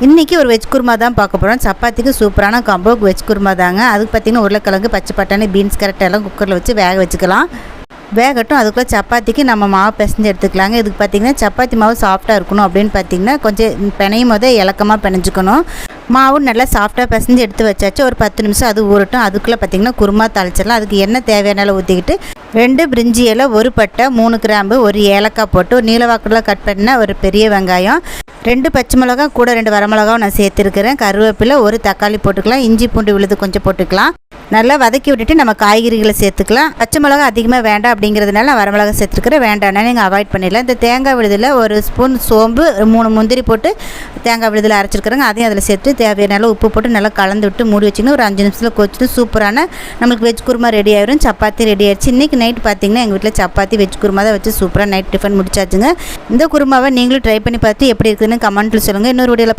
இன்றைக்கி ஒரு வெஜ் குருமா தான் பார்க்க போகிறோம். சப்பாத்திக்கு சூப்பரான காம்போ வெஜ் குருமா தாங்க. அதுக்கு பார்த்திங்கன்னா உருளைக்கிழங்கு, பச்சை பட்டாணி, பீன்ஸ், கேரட் எல்லாம் குக்கரில் வச்சு வேக வச்சுக்கலாம். வேகட்டும். அதுக்குள்ளே சப்பாத்திக்கு நம்ம மாவு பிசைஞ்சு எடுத்துக்கலாங்க. இதுக்கு பார்த்திங்கன்னா சப்பாத்தி மாவு சாஃப்டாக இருக்கணும் அப்படின்னு பார்த்திங்கன்னா கொஞ்சம் பிணையும் போதே இலக்கமாக பிணைஞ்சிக்கணும். மாவு நல்லா சாஃப்டாக பிசைஞ்சு எடுத்து வச்சாச்சு. ஒரு 10 நிமிஷம் அது ஊறட்டும். அதுக்குள்ளே பார்த்திங்கன்னா குருமா தாளிச்சிடலாம். அதுக்கு எண்ணெய் தேவையான ஊற்றிக்கிட்டு 2 பிரிஞ்சி இலை, 1 பட்டை, 3 கிராம்பு, 1 ஏலக்காய் போட்டு ஒரு நீளவாக்கில் கட் பண்ண ஒரு பெரிய வெங்காயம், 2 பச்சை மிளகா, கூட 2 வரமிளகாவும் நான் சேர்த்துருக்கிறேன். கருவேப்பிலை, 1 தக்காளி போட்டுக்கலாம். இஞ்சி பூண்டு விழுது கொஞ்சம் போட்டுக்கலாம். நல்லா வதக்கி விட்டுட்டு நம்ம காய்கறிகளை சேர்த்துக்கலாம். பச்சை மிளகா அதிகமாக வேண்டாம் அப்படிங்கிறதுனால நான் வரமிளகா சேர்த்துருக்கிறேன். வேண்டாம்னா நீங்கள் அவாய்ட் பண்ணிடலாம். இந்த தேங்காய் விழுதில் 1 ஸ்பூன் சோம்பு, 3 முந்திரி போட்டு தேங்காய் விழுதில் அரைச்சிருக்கிறேங்க. அதையும் அதில் சேர்த்து தேவையான உப்பு போட்டு நல்லா கலந்து விட்டு மூடி வச்சிங்கன்னா ஒரு 5 நிமிஷத்தில் கொச்சிட்டு சூப்பரான நம்மளுக்கு வெஜ் குருமா ரெடி ஆயிரும். சப்பாத்தி ரெடி ஆயிடுச்சு. இன்றைக்கி நைட் பார்த்திங்கன்னா எங்கள் வீட்டில் சப்பாத்தி வெஜ் குருமா தான் வச்சு சூப்பராக நைட் டிஃபன் முடிச்சாச்சுங்க. இந்த குருமாவை நீங்களும் ட்ரை பண்ணி பார்த்து எப்படி இருக்குதுன்னு கமெண்ட்டில் சொல்லுங்கள். இன்னொரு வீடியோவில்